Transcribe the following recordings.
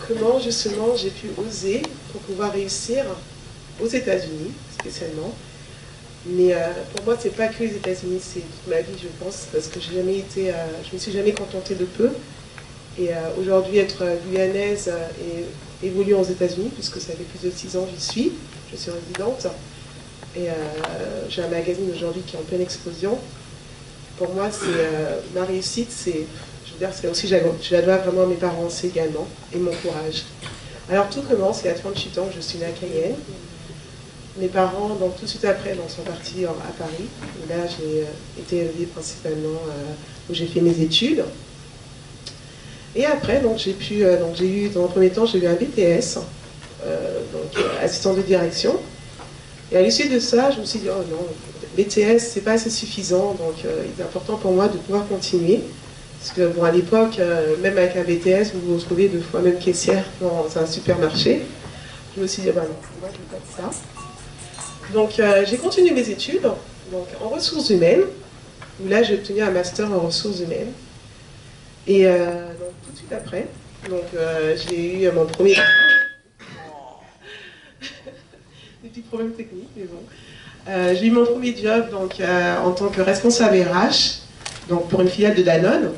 Comment justement j'ai pu oser pour pouvoir réussir aux États-Unis spécialement. Mais pour moi, c'est pas que les États-Unis, c'est toute ma vie, je pense, parce que j'ai jamais été, je me suis jamais contentée de peu. Et aujourd'hui, être guyanaise et évoluer aux États-Unis, puisque ça fait plus de 6 ans que j'y suis, je suis résidente. Et j'ai un magazine aujourd'hui qui est en pleine explosion. Pour moi, c'est ma réussite, je veux dire, c'est aussi, je la dois vraiment à mes parents aussi également, et mon courage. Alors tout commence, il y a 38 ans que je suis née à Cayenne. Mes parents, donc tout de suite après, donc, sont partis à Paris. Et là, j'ai été élevée principalement où j'ai fait mes études. Et après, donc j'ai eu, dans un premier temps, j'ai eu un BTS, assistant de direction. Et à l'issue de ça, je me suis dit, oh non, BTS, c'est pas assez suffisant, donc il est important pour moi de pouvoir continuer. Parce que, bon, à l'époque, même avec un BTS, vous vous retrouvez 2 fois même caissière dans un supermarché. Je me suis dit, bah non, moi je veux pas de ça. Donc j'ai continué mes études donc, en ressources humaines, où là j'ai obtenu un master en ressources humaines. Et donc, tout de suite après, j'ai eu mon premier... Des petits problèmes techniques, mais bon. J'ai eu mon premier job donc, en tant que responsable RH, donc pour une filiale de Danone,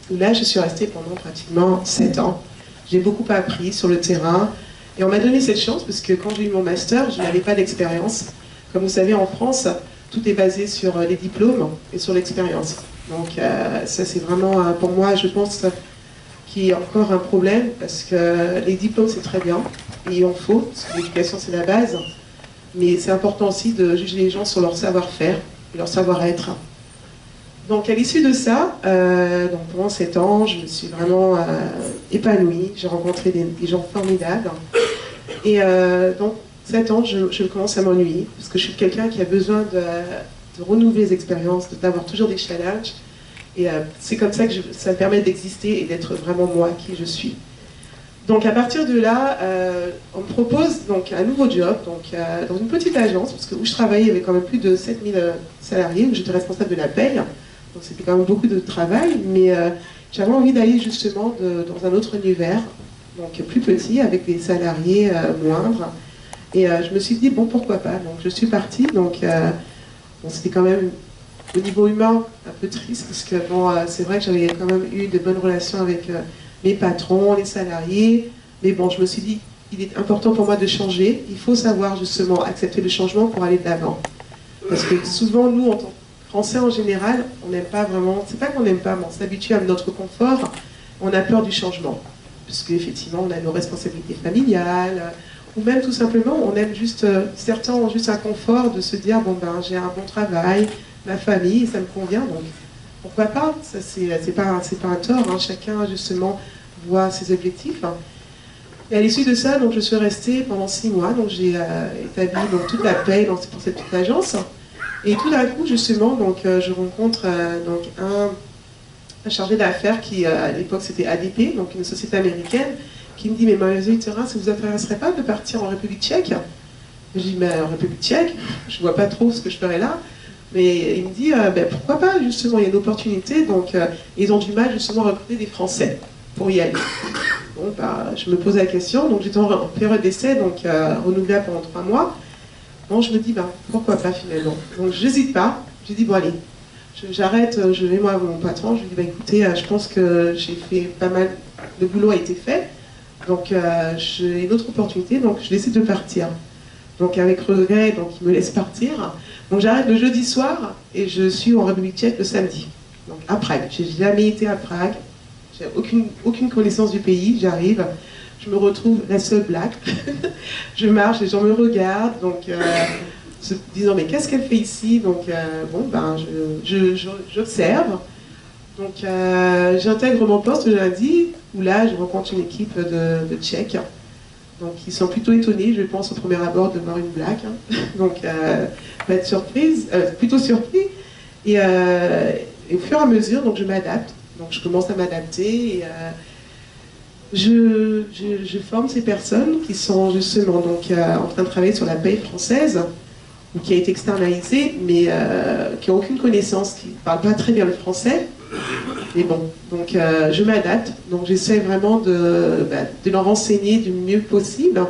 où là je suis restée pendant pratiquement 7 ans. J'ai beaucoup appris sur le terrain, et on m'a donné cette chance parce que quand j'ai eu mon master, je n'avais pas d'expérience. Comme vous savez, en France, tout est basé sur les diplômes et sur l'expérience. Donc ça c'est vraiment, pour moi, je pense, qu'il y a encore un problème parce que les diplômes c'est très bien, et il en faut, parce que l'éducation c'est la base. Mais c'est important aussi de juger les gens sur leur savoir-faire et leur savoir-être. Donc à l'issue de ça, donc pendant 7 ans, je me suis vraiment épanouie. J'ai rencontré des gens formidables. Et donc 7 ans, je commence à m'ennuyer parce que je suis quelqu'un qui a besoin de renouveler les expériences, d'avoir toujours des challenges. Et c'est comme ça que ça me permet d'exister et d'être vraiment moi qui je suis. Donc à partir de là, on me propose donc un nouveau job dans une petite agence, parce que où je travaillais, il y avait quand même plus de 7000 salariés, où j'étais responsable de la paye, donc c'était quand même beaucoup de travail, mais j'avais envie d'aller justement dans un autre univers, donc plus petit, avec des salariés moindres, et je me suis dit, bon, pourquoi pas, donc je suis partie, donc bon, c'était quand même au niveau humain un peu triste, parce que bon, c'est vrai que j'avais quand même eu de bonnes relations avec mes patrons, les salariés, mais bon, je me suis dit, il est important pour moi de changer, il faut savoir justement accepter le changement pour aller de l'avant. Parce que souvent, nous, en tant que Français en général, on n'aime pas vraiment, c'est pas qu'on n'aime pas, mais on s'habitue à notre confort, on a peur du changement. Parce qu'effectivement, on a nos responsabilités familiales, ou même tout simplement, on aime juste, certains ont juste un confort de se dire, bon ben, j'ai un bon travail, ma famille, ça me convient, donc pourquoi pas? Ça, c'est pas un tort, hein. Chacun justement voit ses objectifs. Hein. Et à l'issue de ça, donc, je suis restée pendant 6 mois, donc j'ai établi donc, toute la paie pour cette petite agence. Et tout d'un coup, justement, donc, je rencontre donc, un chargé d'affaires qui, à l'époque, c'était ADP, donc une société américaine, qui me dit, mais mademoiselle Terrain, ça ne vous intéresserait pas de partir en République tchèque? Je dis, mais en République tchèque, je ne vois pas trop ce que je ferais là. Mais il me dit, ben, pourquoi pas, justement, il y a une opportunité, donc ils ont du mal justement à recruter des Français pour y aller. Bon, bah, je me pose la question, donc j'étais en période d'essai, donc renouvelable pendant 3 mois. Bon, je me dis, ben, pourquoi pas finalement. Donc je n'hésite pas, je dis, bon allez, j'arrête, je vais moi à mon patron, je lui dis, bah, écoutez, je pense que j'ai fait pas mal, le boulot a été fait, donc j'ai une autre opportunité, donc je décide de partir. Donc avec regret, donc il me laisse partir. Donc j'arrête le jeudi soir et je suis en République tchèque le samedi. Donc à Prague. J'ai jamais été à Prague. J'ai aucune connaissance du pays. J'arrive, je me retrouve la seule black. Je marche, les gens me regardent, donc se disant mais qu'est-ce qu'elle fait ici? Donc bon ben j'observe. Donc j'intègre mon poste le lundi où là je rencontre une équipe de Tchèques. Donc ils sont plutôt étonnés, je pense, au premier abord de voir une blague. Hein. Donc pas de surprise, plutôt surpris. Et au fur et à mesure, donc je m'adapte. Donc je commence à m'adapter et je forme ces personnes qui sont justement donc, en train de travailler sur la paye française, ou qui a été externalisée, mais qui n'ont aucune connaissance, qui ne parlent pas très bien le français. Mais bon, donc je m'adapte, donc j'essaie vraiment de leur enseigner du mieux possible.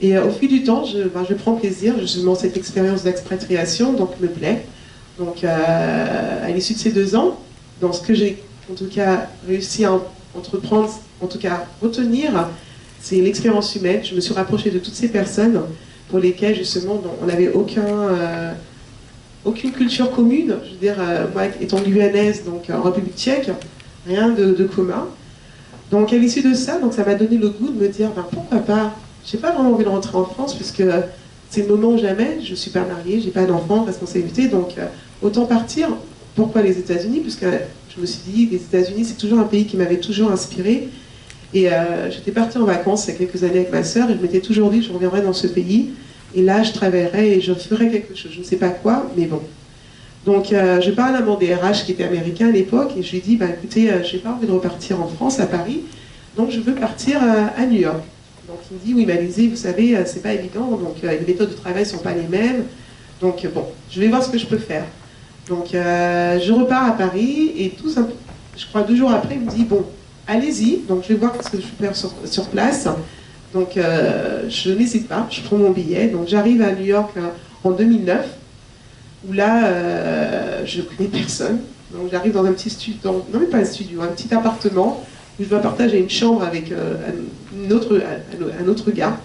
Et au fil du temps, je prends plaisir, justement, cette expérience d'expatriation, donc me plaît. Donc à l'issue de ces 2 ans, dans ce que j'ai en tout cas réussi à entreprendre, en tout cas retenir, c'est l'expérience humaine. Je me suis rapprochée de toutes ces personnes pour lesquelles justement on n'avait aucune culture commune. Je veux dire, moi étant guyanaise, donc en République tchèque, rien de commun. Donc à l'issue de ça, donc, ça m'a donné le goût de me dire, ben, pourquoi pas, j'ai pas vraiment envie de rentrer en France, puisque c'est le moment ou jamais, je suis pas mariée, j'ai pas d'enfant, responsabilité, donc autant partir. Pourquoi les États-Unis? Puisque je me suis dit, les États-Unis, c'est toujours un pays qui m'avait toujours inspirée. Et j'étais partie en vacances il y a quelques années avec ma sœur, et je m'étais toujours dit que je reviendrais dans ce pays. Et là, je travaillerai et je ferai quelque chose. Je ne sais pas quoi, mais bon. Donc, je parle à mon DRH qui était américain à l'époque, et je lui dis, bah, écoutez, je n'ai pas envie de repartir en France, à Paris, donc je veux partir à New York. Donc, il me dit, oui, mais Alizée, vous savez, c'est pas évident, donc les méthodes de travail ne sont pas les mêmes. Donc, bon, je vais voir ce que je peux faire. Donc, je repars à Paris, et tout ça, je crois 2 jours après, il me dit, bon, allez-y, donc je vais voir ce que je peux faire sur place. Donc, je n'hésite pas, je prends mon billet. Donc, j'arrive à New York en 2009, où là, je ne connais personne. Donc, j'arrive dans un petit studio, non, mais pas un studio, un petit appartement, où je dois partager une chambre avec un autre gars.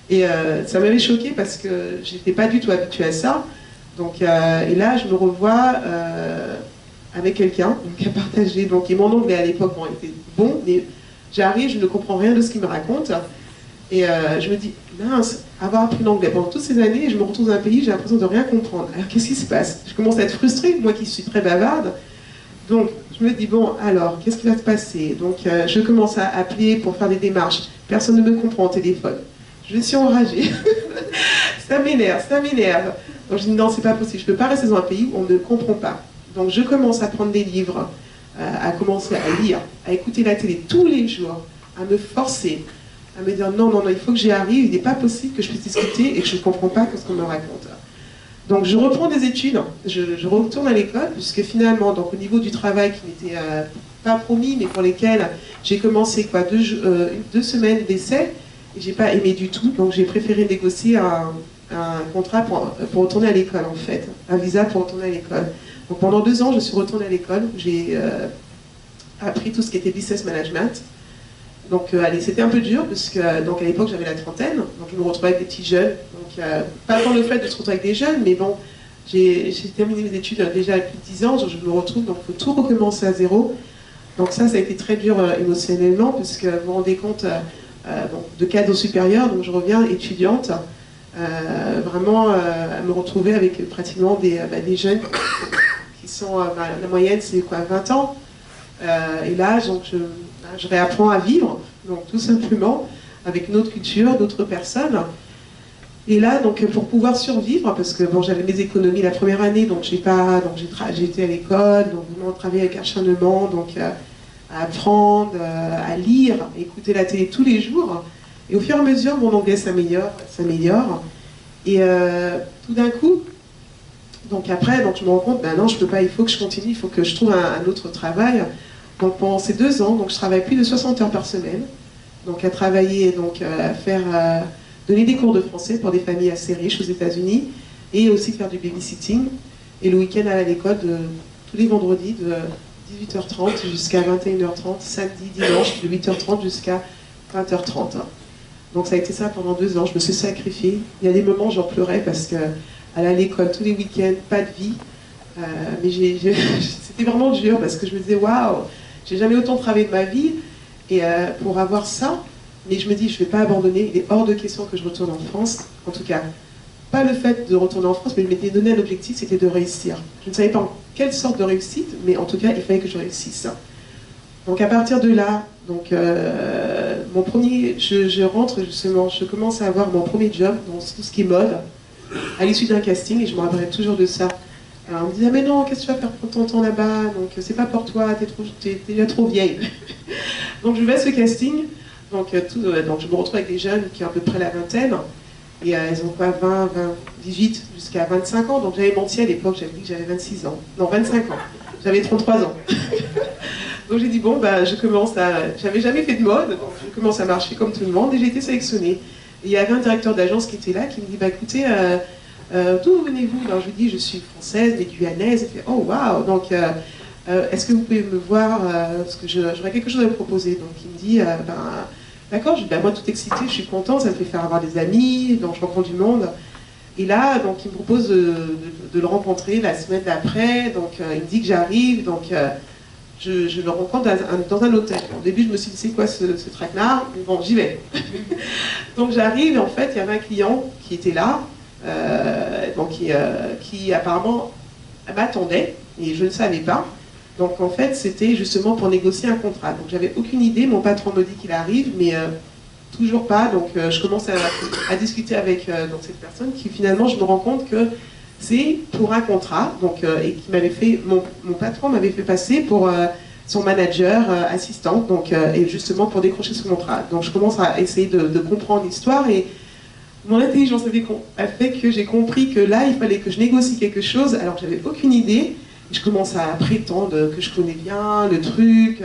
Et ça m'avait choqué parce que je n'étais pas du tout habituée à ça. Donc, et là, je me revois avec quelqu'un qui a partagé. Donc, et mon anglais à l'époque était bon, mais j'arrive, je ne comprends rien de ce qu'il me raconte. Et je me dis, mince, avoir appris l'anglais pendant toutes ces années, je me retrouve dans un pays, j'ai l'impression de rien comprendre. Alors qu'est-ce qui se passe? Je commence à être frustrée, moi qui suis très bavarde. Donc je me dis, bon, alors, qu'est-ce qui va se passer? Donc je commence à appeler pour faire des démarches. Personne ne me comprend au téléphone. Je suis enragée. Ça m'énerve, ça m'énerve. Donc je dis, non, c'est pas possible, je ne peux pas rester dans un pays où on ne comprend pas. Donc je commence à prendre des livres, à commencer à lire, à écouter la télé tous les jours, à me forcer, à me dire non, non, non, il faut que j'y arrive, il n'est pas possible que je puisse discuter et que je ne comprends pas ce qu'on me raconte. Donc je reprends des études, je retourne à l'école, puisque finalement, donc, au niveau du travail qui n'était pas promis, mais pour lesquels j'ai commencé 2 semaines d'essai, et j'ai pas aimé du tout, donc j'ai préféré négocier un contrat pour retourner à l'école en fait, un visa pour retourner à l'école. Donc pendant 2 ans, je suis retournée à l'école, j'ai appris tout ce qui était business management. Donc allez, c'était un peu dur, parce que donc, à l'époque j'avais la trentaine, donc je me retrouvais avec des petits jeunes. Donc pas tant le fait de se retrouver avec des jeunes, mais bon, j'ai terminé mes études déjà depuis 10 ans, donc je me retrouve, donc il faut tout recommencer à zéro. Donc ça a été très dur émotionnellement, parce que vous vous rendez compte de cadre supérieur, donc je reviens étudiante, vraiment à me retrouver avec pratiquement des jeunes qui sont, la moyenne c'est quoi, 20 ans. Et là, donc, je réapprends à vivre, donc tout simplement, avec une autre culture, d'autres personnes. Et là, donc, pour pouvoir survivre, parce que bon, j'avais mes économies la première année, donc j'ai été à l'école, donc vraiment travailler avec acharnement, donc à apprendre, à lire, à écouter la télé tous les jours. Et au fur et à mesure, mon anglais s'améliore. Et tout d'un coup, donc après, donc, je me rends compte, ben non, je peux pas, il faut que je continue, il faut que je trouve un autre travail. Donc pendant ces 2 ans, donc, je travaille plus de 60 heures par semaine, donc à travailler, donc à donner des cours de français pour des familles assez riches aux États-Unis, et aussi faire du babysitting, et le week-end à l'école tous les vendredis de 18h30 jusqu'à 21h30, samedi, dimanche de 8h30 jusqu'à 20h30. Donc ça a été ça pendant 2 ans, je me suis sacrifiée. Il y a des moments où j'en pleurais parce que aller à l'école tous les week-ends, pas de vie, mais c'était vraiment dur parce que je me disais waouh, j'ai jamais autant travaillé de ma vie et pour avoir ça, mais je me dis je vais pas abandonner, il est hors de question que je retourne en France, en tout cas pas le fait de retourner en France, mais je m'étais donné un objectif, c'était de réussir. Je ne savais pas en quelle sorte de réussite, mais en tout cas il fallait que je réussisse. Donc à partir de là, donc je rentre justement, je commence à avoir mon premier job dans tout ce qui est mode, à l'issue d'un casting, et je me rappellerai toujours de ça. Alors, on me disait, mais non, qu'est-ce que tu vas faire pour ton temps là-bas? Donc, c'est pas pour toi, t'es déjà trop vieille. Donc, je vais à ce casting. Donc, donc, je me retrouve avec des jeunes qui ont à peu près la vingtaine. Et elles ont quoi, 18 jusqu'à 25 ans. Donc, j'avais menti à l'époque, j'avais dit que j'avais 26 ans. Non, 25 ans. J'avais 33 ans. Donc j'ai dit, bon, bah, j'avais jamais fait de mode, donc je commence à marcher comme tout le monde, et j'ai été sélectionnée. Et il y avait un directeur d'agence qui était là, qui me dit, bah écoutez, d'où venez-vous? Alors je lui dis, je suis française, mais guyanaise. Il fait, oh waouh, donc est-ce que vous pouvez me voir, parce que j'aurais quelque chose à vous proposer. Donc il me dit, ben, d'accord, je dis, ben, moi tout excitée, je suis contente, ça me fait faire avoir des amis, donc je rencontre du monde. Et là, donc il me propose de le rencontrer la semaine d'après, donc il me dit que j'arrive, donc je le rencontre dans un hôtel. Au début, je me suis dit, c'est quoi ce traquenard? Mais bon, j'y vais. Donc j'arrive, et en fait, il y avait un client qui était là, donc qui apparemment m'attendait, et je ne savais pas. Donc en fait, c'était justement pour négocier un contrat. Donc j'avais aucune idée, mon patron me dit qu'il arrive, mais toujours pas. Donc je commence à discuter avec donc, cette personne qui finalement, je me rends compte que c'est pour un contrat, donc, et qui m'avait fait, mon patron m'avait fait passer pour son manager assistante, donc, et justement pour décrocher ce contrat. Donc je commence à essayer de comprendre l'histoire, et mon intelligence a fait que j'ai compris que là, il fallait que je négocie quelque chose, alors que j'avais aucune idée. Je commence à prétendre que je connais bien le truc,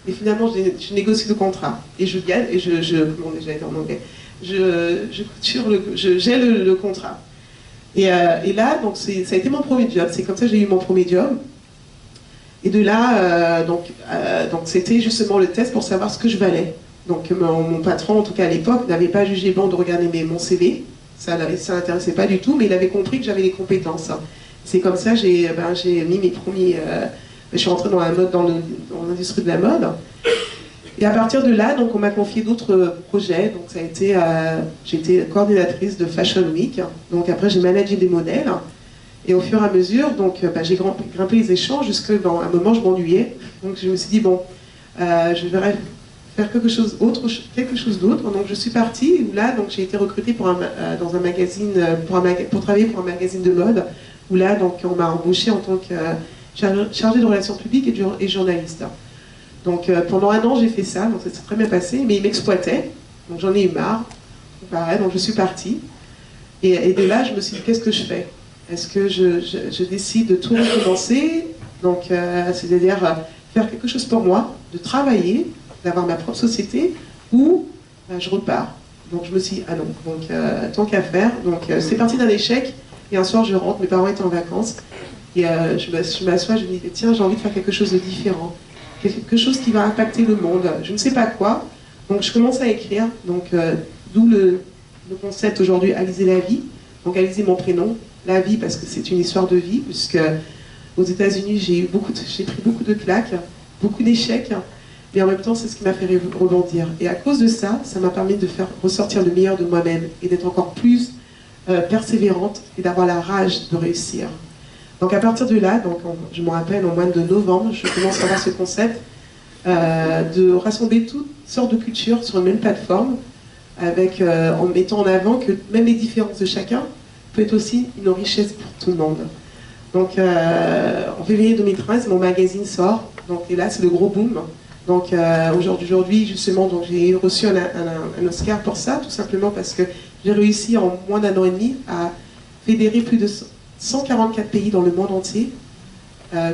et finalement je négocie le contrat. Et je gagne, et comment déjà en anglais, je gèle le contrat. Et là, donc ça a été mon premier job, c'est comme ça que j'ai eu mon premier job. Et de là, donc c'était justement le test pour savoir ce que je valais. Donc mon patron, en tout cas à l'époque, n'avait pas jugé bon de regarder mon CV, ça l'intéressait pas du tout, mais il avait compris que j'avais les compétences. C'est comme ça que j'ai mis mes premiers... je suis rentrée dans l'industrie de la mode. Et à partir de là, donc, on m'a confié d'autres projets. Donc, ça a été, j'ai été coordinatrice de Fashion Week. Donc, après, j'ai managé des modèles. Et au fur et à mesure, donc, j'ai grimpé les échelons jusqu'à un moment, je m'ennuyais. Donc, je me suis dit, bon, je vais faire quelque chose d'autre. Donc, je suis partie. Là, donc, j'ai été recrutée dans un magazine, pour travailler pour un magazine de mode. Où là, donc, on m'a embauchée en tant que chargée de relations publiques et journaliste. Donc pendant un an, j'ai fait ça, donc ça s'est très bien passé, mais ils m'exploitaient, donc j'en ai eu marre, pareil, donc je suis partie. Et de là, je me suis dit, qu'est-ce que je fais? Est-ce que je décide de tout recommencer, donc c'est-à-dire faire quelque chose pour moi, de travailler, d'avoir ma propre société, ou je repars. Donc je me suis dit, ah non, donc tant qu'à faire, donc c'est parti d'un échec. Et un soir, je rentre, mes parents étaient en vacances, et je m'assois, je me dis, tiens, j'ai envie de faire quelque chose de différent, quelque chose qui va impacter le monde, je ne sais pas quoi. Donc je commence à écrire, donc d'où le concept aujourd'hui, Alizée la vie. Donc Alizée, mon prénom, la vie, parce que c'est une histoire de vie, puisque aux États-Unis, j'ai pris beaucoup de claques, beaucoup d'échecs, mais en même temps, c'est ce qui m'a fait rebondir. Et à cause de ça, ça m'a permis de faire ressortir le meilleur de moi-même, et d'être encore plus persévérante et d'avoir la rage de réussir. Donc à partir de là, donc, je me rappelle, au mois de novembre, je commence à avoir ce concept de rassembler toutes sortes de cultures sur une même plateforme, en mettant en avant que même les différences de chacun peut être aussi une richesse pour tout le monde. Donc en février 2013, mon magazine sort, donc, et là c'est le gros boom. Donc aujourd'hui, justement, j'ai reçu un Oscar pour ça, tout simplement parce que j'ai réussi en moins d'un an et demi à fédérer plus de 144 pays dans le monde entier,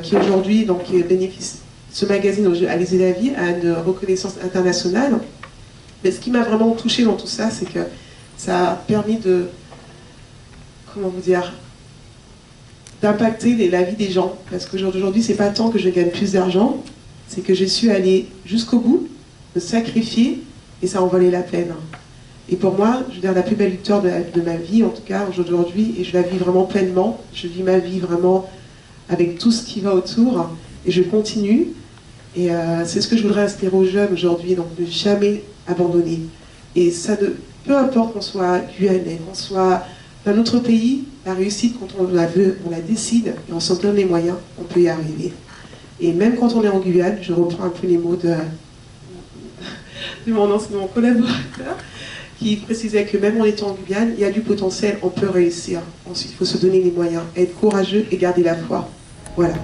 qui aujourd'hui bénéficient. Ce magazine, Alizée la vie, a une reconnaissance internationale. Mais ce qui m'a vraiment touchée dans tout ça, c'est que ça a permis d'impacter la vie des gens. Parce qu'aujourd'hui, c'est pas tant que je gagne plus d'argent, c'est que j'ai su aller jusqu'au bout, me sacrifier, et ça en valait la peine. Et pour moi, je veux dire, la plus belle victoire de ma vie, en tout cas aujourd'hui, et je la vis vraiment pleinement, je vis ma vie vraiment avec tout ce qui va autour, et je continue. Et c'est ce que je voudrais inspirer aux jeunes aujourd'hui, donc ne jamais abandonner. Et ça, peu importe qu'on soit guyanais, qu'on soit d'un autre pays, la réussite, quand on la veut, on la décide, et on s'en donne les moyens, on peut y arriver. Et même quand on est en Guyane, je reprends un peu les mots de mon collaborateur, qui précisait que même en étant en Guyane, il y a du potentiel, on peut réussir. Ensuite, il faut se donner les moyens, être courageux et garder la foi. Voilà.